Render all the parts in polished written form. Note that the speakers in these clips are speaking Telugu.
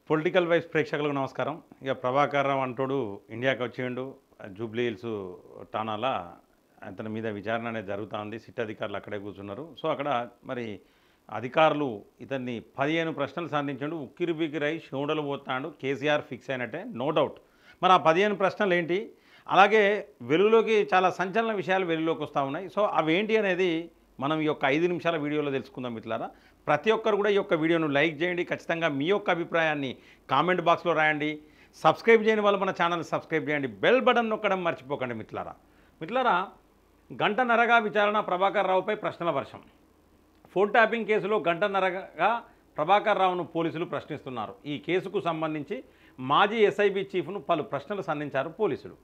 పొలిటికల్ వైస్ ప్రేక్షకులకు నమస్కారం. ఇక ప్రభాకర్ రావు అంటోడు ఇండియాకి వచ్చిండు. జూబ్లీ హిల్స్ ఠాణాల అతని మీద విచారణ అనేది జరుగుతుంది. సిట్ అధికారులు అక్కడే కూర్చున్నారు. సో అక్కడ మరి అధికారులు ఇతన్ని 15 ప్రశ్నలు సంధించాడు. ఉక్కిరిబిక్కిరై షోడలు పోతాడు. కేసీఆర్ ఫిక్స్ అయినట్టే, నో డౌట్. మరి ఆ 15 ప్రశ్నలు ఏంటి, అలాగే వెలుగులోకి చాలా సంచలన విషయాలు వెలుగులోకి వస్తూ ఉన్నాయి. సో అవేంటి అనేది మనం ఈ యొక్క 5 నిమిషాల వీడియోలో తెలుసుకుందాం మిత్రులారా. ప్రతి ఒక్కరు కూడా ఈ యొక్క వీడియోను లైక్ చేయండి. ఖచ్చితంగా మీ యొక్క అభిప్రాయాన్ని కామెంట్ బాక్స్లో రాయండి. సబ్స్క్రైబ్ చేయని వాళ్ళు మన ఛానల్ని సబ్స్క్రైబ్ చేయండి. బెల్ బటన్ నొక్కడం మర్చిపోకండి మిత్రులారా. గంటన్నరగా విచారణ, ప్రభాకర్ రావుపై ప్రశ్నల వర్షం. ఫోన్ ట్యాపింగ్ కేసులో గంటన్నరగా ప్రభాకర్ రావును పోలీసులు ప్రశ్నిస్తున్నారు. ఈ కేసుకు సంబంధించి మాజీ ఎస్ఐబి చీఫ్ను పలు ప్రశ్నలు సంధించారు పోలీసులు.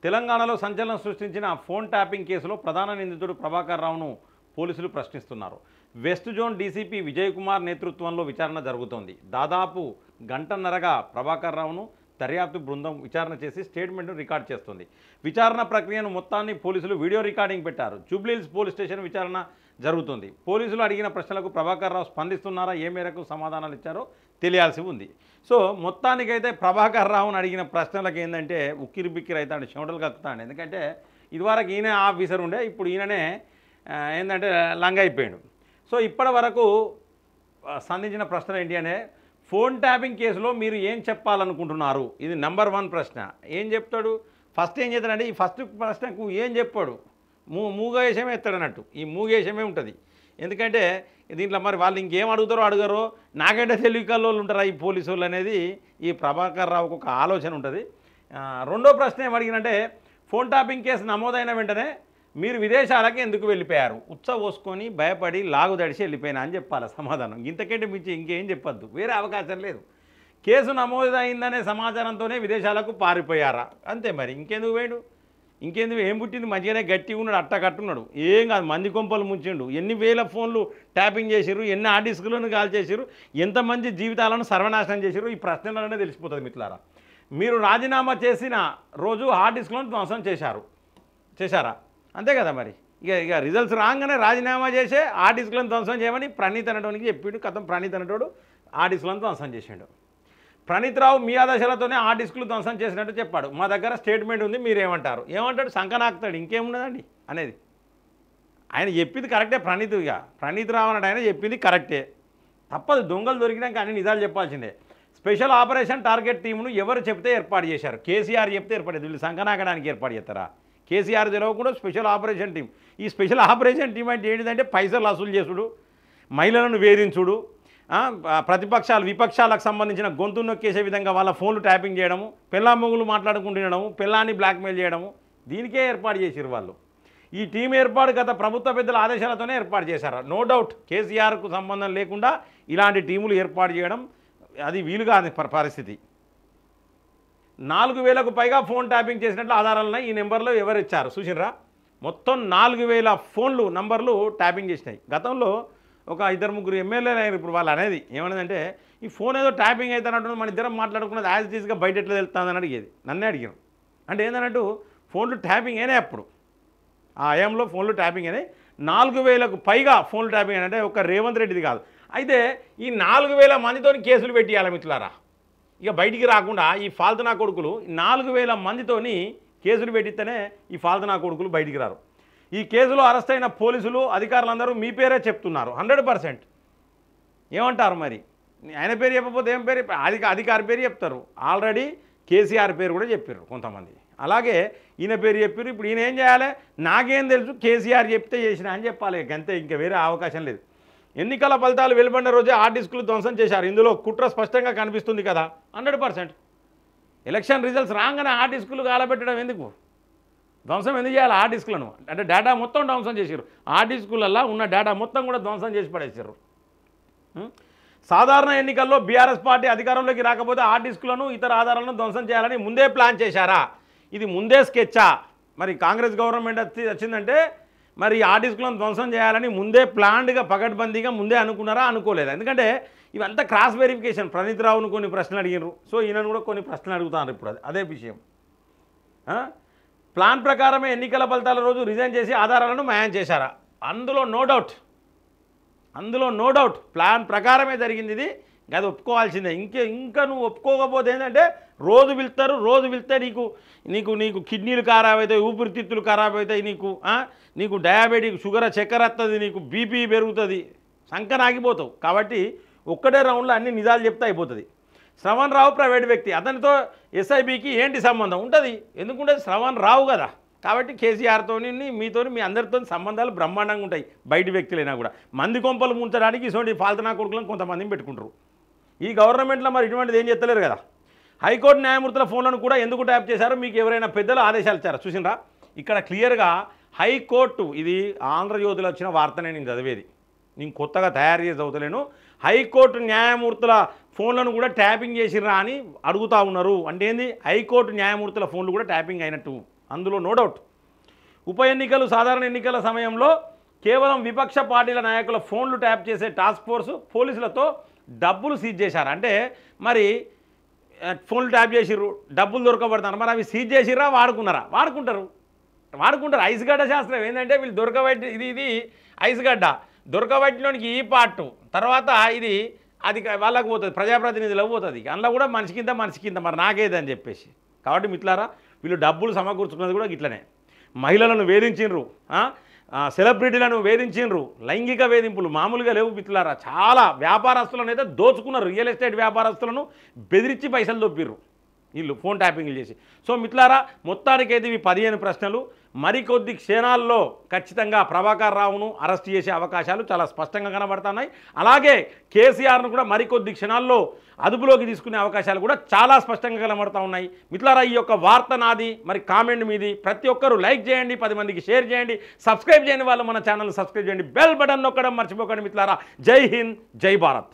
తెలంగాణలో సంచలనం సృష్టించిన ఫోన్ ట్యాపింగ్ కేసులో ప్రధాన నిందితుడు ప్రభాకర్ రావును పోలీసులు ప్రశ్నిస్తున్నారు. West zone DCP Vijay Kumar నేతృత్వంలో విచారణ జరుగుతోంది. దాదాపు గంటన్నరగా ప్రభాకర్ రావును దర్యాప్తు బృందం విచారణ చేసి స్టేట్మెంట్ను రికార్డ్ చేస్తుంది. విచారణ ప్రక్రియను మొత్తాన్ని పోలీసులు వీడియో రికార్డింగ్ పెట్టారు. జూబ్లీ హిల్స్ పోలీస్ స్టేషన్ విచారణ జరుగుతుంది. పోలీసులు అడిగిన ప్రశ్నలకు ప్రభాకర్ రావు స్పందిస్తున్నారా, ఏ మేరకు సమాధానాలు ఇచ్చారో తెలియాల్సి ఉంది. సో మొత్తానికైతే ప్రభాకర్ రావును అడిగిన ప్రశ్నలకు ఏంటంటే ఉక్కిరి బిక్కిరి అవుతాడు, చెమటలు కక్కుతాడు. ఎందుకంటే ఇదివరకు ఈయన ఆఫీసర్ ఉండే, ఇప్పుడు ఈయననే ఏంటంటే లంగ అయిపోయాడు. సో ఇప్పటి వరకు సంధించిన ప్రశ్నలు ఏంటి అంటే, ఫోన్ ట్యాపింగ్ కేసులో మీరు ఏం చెప్పాలనుకుంటున్నారు, ఇది నెంబర్ 1 ప్రశ్న. ఏం చెప్తాడు, ఫస్ట్ ఏం చేస్తాడంటే ఈ ఫస్ట్ ప్రశ్నకు ఏం చెప్పాడు, మూగేషమే ఎత్తాడన్నట్టు. ఈ మూగేషమే ఉంటుంది. ఎందుకంటే దీంట్లో మరి వాళ్ళు ఇంకేం అడుగుతారో అడగరో, నాకంటే తెలివి కల్లోళ్ళు ఉంటారా ఈ పోలీసు వాళ్ళు అనేది ఈ ప్రభాకర్ రావుకు ఒక ఆలోచన ఉంటుంది. రెండో ప్రశ్న ఏం అడిగినంటే, ఫోన్ ట్యాపింగ్ కేసు నమోదైన వెంటనే మీరు విదేశాలకి ఎందుకు వెళ్ళిపోయారు, పోసుకొని భయపడి లాగు తడిచి వెళ్ళిపోయినా అని చెప్పాలి సమాధానం. ఇంతకంటే మించి ఇంకేం చెప్పొద్దు, వేరే అవకాశం లేదు. కేసు నమోదైందనే సమాచారంతోనే విదేశాలకు పారిపోయారా, అంతే. మరి ఇంకెందుకు పోయాడు, ఇంకెందుకు, ఏం పుట్టింది, మంచిగానే గట్టిగా ఉన్నాడు, అట్ట కట్టున్నాడు, ఏం కాదు. మంది కొంపలు ముంచిండు, ఎన్ని వేల ఫోన్లు ట్యాపింగ్ చేసిరు, ఎన్ని హార్డ్ డిస్కులను కాల్ చేసిరు, ఎంతమంది జీవితాలను సర్వనాశనం చేసిరు, ఈ ప్రశ్నలనే తెలిసిపోతుంది మిత్రులారా. మీరు రాజీనామా చేసిన రోజు హార్డ్ డిస్కులను ధ్వంసం చేశారా, అంతే కదా. మరి ఇక రిజల్ట్స్ రాగానే రాజీనామా చేసే ఆ డిస్కులను ధ్వంసం చేయమని ప్రణీత్ అనటోనికి చెప్పిండు. కథం ప్రణీత్ అనటోడు ఆ డిస్కులను ధ్వంసం చేసిండు. ప్రణీత్ రావు మీ ఆదేశాలతోనే ఆ డిస్కులు ధ్వంసం చేసినట్టు చెప్పాడు. మా దగ్గర స్టేట్మెంట్ ఉంది, మీరేమంటారు, ఏమంటాడు, సంకనాకుతాడు, ఇంకేమున్నదండి అనేది. ఆయన చెప్పింది కరెక్టే. ప్రణీత్ రావు అన్నాడు, ఆయన చెప్పింది కరెక్టే, తప్పదు. దొంగలు దొరికినాక అన్ని నిజాలు చెప్పాల్సిందే. స్పెషల్ ఆపరేషన్ టార్గెట్ టీమును ఎవరు చెప్తే ఏర్పాటు చేశారు, కేసీఆర్ చెప్తే ఏర్పాటు చేస్తారు. వీళ్ళు సంకనాకడానికి ఏర్పాటు చేస్తారా, కేసీఆర్ తెలియకుండా స్పెషల్ ఆపరేషన్ టీం. ఈ స్పెషల్ ఆపరేషన్ టీం అంటే ఏంటిదంటే పైసలు వసూలు చేసుడు, మహిళలను వేధించుడు, ప్రతిపక్షాలు విపక్షాలకు సంబంధించిన గొంతు నొక్కేసే విధంగా వాళ్ళ ఫోన్లు ట్యాపింగ్ చేయడము, పెళ్ళామొగులు మాట్లాడుకుంటుండడము, పెళ్ళాన్ని బ్లాక్మెయిల్ చేయడము, దీనికే ఏర్పాటు చేసారు వాళ్ళు. ఈ టీం ఏర్పాటు గత ప్రభుత్వ పెద్దల ఆదేశాలతోనే ఏర్పాటు చేశారు. నో డౌట్ కేసీఆర్కు సంబంధం లేకుండా ఇలాంటి టీములు ఏర్పాటు చేయడం అది వీలుగా పరిస్థితి. 4,000కు పైగా ఫోన్ ట్యాపింగ్ చేసినట్లు ఆధారాలున్నాయి. ఈ నెంబర్లో ఎవరు ఇచ్చారు చూసిర్రా, మొత్తం 4,000 ఫోన్లు నంబర్లు ట్యాపింగ్ చేసినాయి. గతంలో ఒక 2-3 ఎమ్మెల్యేలు అయినారు. ఇప్పుడు వాళ్ళు అనేది ఏమన్నదంటే, ఈ ఫోన్ ఏదో ట్యాపింగ్ అవుతున్నట్టు మన ఇద్దరం మాట్లాడుకున్నది యాజ్ ఇట్ ఈస్గా బయట ఎట్లా తెలుస్తుందని అడిగేది. నన్నే అడిగాను. అంటే ఏంటన్నట్టు ఫోన్లు ట్యాపింగ్ అయినాయి. అప్పుడు ఆ ఐఎంలో ఫోన్లు ట్యాపింగ్ అయినాయి. 4,000కు పైగా ఫోన్లు ట్యాపింగ్ అయినాయి. అంటే ఒక రేవంత్ రెడ్డిది కాదు. అయితే ఈ 4,000 మందితో కేసులు పెట్టియాలి మిత్రులారా. ఇక బయటికి రాకుండా ఈ ఫాల్తునా కొడుకులు 4,000 మందితోని కేసులు పెట్టిస్తేనే ఈ ఫాల్తునా కొడుకులు బయటికి రారు. ఈ కేసులో అరెస్ట్ అయిన పోలీసులు అధికారులందరూ మీ పేరే చెప్తున్నారు 100%. ఏమంటారు మరి, ఆయన పేరు చెప్పకపోతే ఏం పేరు, అధికారి పేరు చెప్తారు. ఆల్రెడీ కేసీఆర్ పేరు కూడా చెప్పారు కొంతమంది, అలాగే ఈయన పేరు చెప్పారు. ఇప్పుడు ఈయన ఏం చేయాలి, నాకేం తెలుసు, కేసీఆర్ చెప్తే చేసిన అని చెప్పాలి, అంతే. ఇంకా వేరే అవకాశం లేదు. ఎన్నికల ఫలితాలు వెలువడిన రోజే ఆ డిస్కులు ధ్వంసం చేశారు. ఇందులో కుట్ర స్పష్టంగా కనిపిస్తుంది కదా. 100% ఎలక్షన్ రిజల్ట్స్ రాగానే ఆ డిస్కులు కాలబెట్టడం ఎందుకు, ధ్వంసం ఎందుకు చేయాలి ఆ డిస్కులను, అంటే డేటా మొత్తం ధ్వంసం చేశారు. ఆ డిస్కులల్లో ఉన్న డేటా మొత్తం కూడా ధ్వంసం చేసి పడేశారు. సాధారణ ఎన్నికల్లో బీఆర్ఎస్ పార్టీ అధికారంలోకి రాకపోతే ఆ డిస్కులను ఇతర ఆధారాలను ధ్వంసం చేయాలని ముందే ప్లాన్ చేశారా, ఇది ముందే స్కెచ్చా. మరి కాంగ్రెస్ గవర్నమెంట్ వచ్చిందంటే మరి ఆ డిస్కులను ధ్వంసం చేయాలని ముందే ప్లాన్డ్గా పకడ్బందీగా ముందే అనుకున్నారా, అనుకోలేదా? ఎందుకంటే ఇవంతా క్రాస్ వెరిఫికేషన్. ప్రణీత్ రావును కొన్ని ప్రశ్నలు అడిగినారు, సో ఈయనను కూడా కొన్ని ప్రశ్నలు అడుగుతారు. ఇప్పుడు అదే విషయం. ప్లాన్ ప్రకారమే ఎన్నికల ఫలితాల రోజు రిజైన్ చేసి ఆధారాలను మాయం చేశారా, అందులో నో డౌట్ ప్లాన్ ప్రకారమే జరిగింది ఇది. అది ఒప్పుకోవాల్సిందే. ఇంకా నువ్వు ఒప్పుకోకపోతే ఏంటంటే రోజు వెళ్తే నీకు కిడ్నీలు ఖరాబ్ అవుతాయి, ఊపిరితిత్తులు ఖరాబ్ అవుతాయి, నీకు డయాబెటిక్ షుగర్ చక్కెర వస్తుంది, నీకు బీపీ పెరుగుతుంది, సంకనాగిపోతావు. కాబట్టి ఒక్కటే రౌండ్లో అన్ని నిజాలు చెప్తే అయిపోతుంది. శ్రవణ్ రావు ప్రైవేట్ వ్యక్తి, అతనితో ఎస్ఐబికి ఏంటి సంబంధం ఉంటుంది? ఎందుకుంటే శ్రవణ్ రావు కదా. కాబట్టి కేసీఆర్తో మీ అందరితో సంబంధాలు బ్రహ్మాండంగా ఉంటాయి. బయట వ్యక్తులైనా కూడా మంది కొంపలు ముంచడానికి ఇటువంటి ఫాల్తనా కొడుకులను కొంతమందిని పెట్టుకుంటారు. ఈ గవర్నమెంట్లో మరి ఇటువంటిది ఏం చేస్తలేరు కదా. హైకోర్టు న్యాయమూర్తుల ఫోన్లను కూడా ఎందుకు ట్యాప్ చేశారో మీకు ఎవరైనా పెద్దలు ఆదేశాలు ఇచ్చారా చూసినరా? ఇక్కడ క్లియర్గా హైకోర్టు, ఇది ఆంధ్రజ్యోతిలో వచ్చిన వార్తనే నేను చదివేది, నేను కొత్తగా తయారు చేసి చదువుతలేను. హైకోర్టు న్యాయమూర్తుల ఫోన్లను కూడా ట్యాపింగ్ చేసిర్రా అని అడుగుతూ ఉన్నారు. అంటే ఏంది? హైకోర్టు న్యాయమూర్తుల ఫోన్లు కూడా ట్యాపింగ్ అయినట్టు, అందులో నో డౌట్. ఉప ఎన్నికలు, సాధారణ ఎన్నికల సమయంలో కేవలం విపక్ష పార్టీల నాయకుల ఫోన్లు ట్యాప్ చేసే టాస్క్ ఫోర్సు పోలీసులతో డబ్బులు సీజ్ చేశారు. అంటే మరి ఫోన్లు ట్యాప్ చేసిర్రు, డబ్బులు దొరకబడతారు. మరి అవి సీజ్ చేసిర్రా, వాడుకుంటారు. ఐస్గడ్డ శాస్త్రం ఏంటంటే వీళ్ళు దొరకబట్టి ఇది ఐస్గడ్డ దొరకబట్టిలోనికి ఈ పార్టు తర్వాత అది వాళ్ళకు పోతుంది, ప్రజాప్రతినిధులకు పోతుంది. అందులో కూడా మనిషి కింద మరి నాకేదని చెప్పేసి. కాబట్టి మిత్రులారా, వీళ్ళు డబ్బులు సమకూర్చుకున్నది కూడా ఇట్లనే. మహిళలను వేధించిండ్రు, సెలబ్రిటీలను వేధించిండ్రు, లైంగిక వేధింపులు మామూలుగా లేవు మిత్రులారా. చాలా వ్యాపారస్తులను అయితే దోచుకున్నారు, రియల్ ఎస్టేట్ వ్యాపారస్తులను బెదిరించి పైసలు దొబ్బిర్రు వీళ్ళు ఫోన్ ట్యాపింగ్లు చేసి. సో మిత్రులారా, మొత్తానికైతే ఇవి 15 ప్రశ్నలు. మరికొద్ది క్షణాల్లో ఖచ్చితంగా ప్రభాకర్ రావును అరెస్ట్ చేసే అవకాశాలు చాలా స్పష్టంగా కనబడుతున్నాయి. అలాగే కేసీఆర్ను కూడా మరికొద్ది క్షణాల్లో అదుపులోకి తీసుకునే అవకాశాలు కూడా చాలా స్పష్టంగా కనబడుతూ ఉన్నాయి. మిత్రులారా, ఈ యొక్క వార్త నాది, మరి కామెంట్ మీది. ప్రతి ఒక్కరూ లైక్ చేయండి, 10 మందికి షేర్ చేయండి, సబ్స్క్రైబ్ చేయని వాళ్ళు మన ఛానల్ సబ్స్క్రైబ్ చేయండి, బెల్ బటన్ నొక్కడం మర్చిపోకండి మిత్రులారా. జై హింద్, జై భారత్.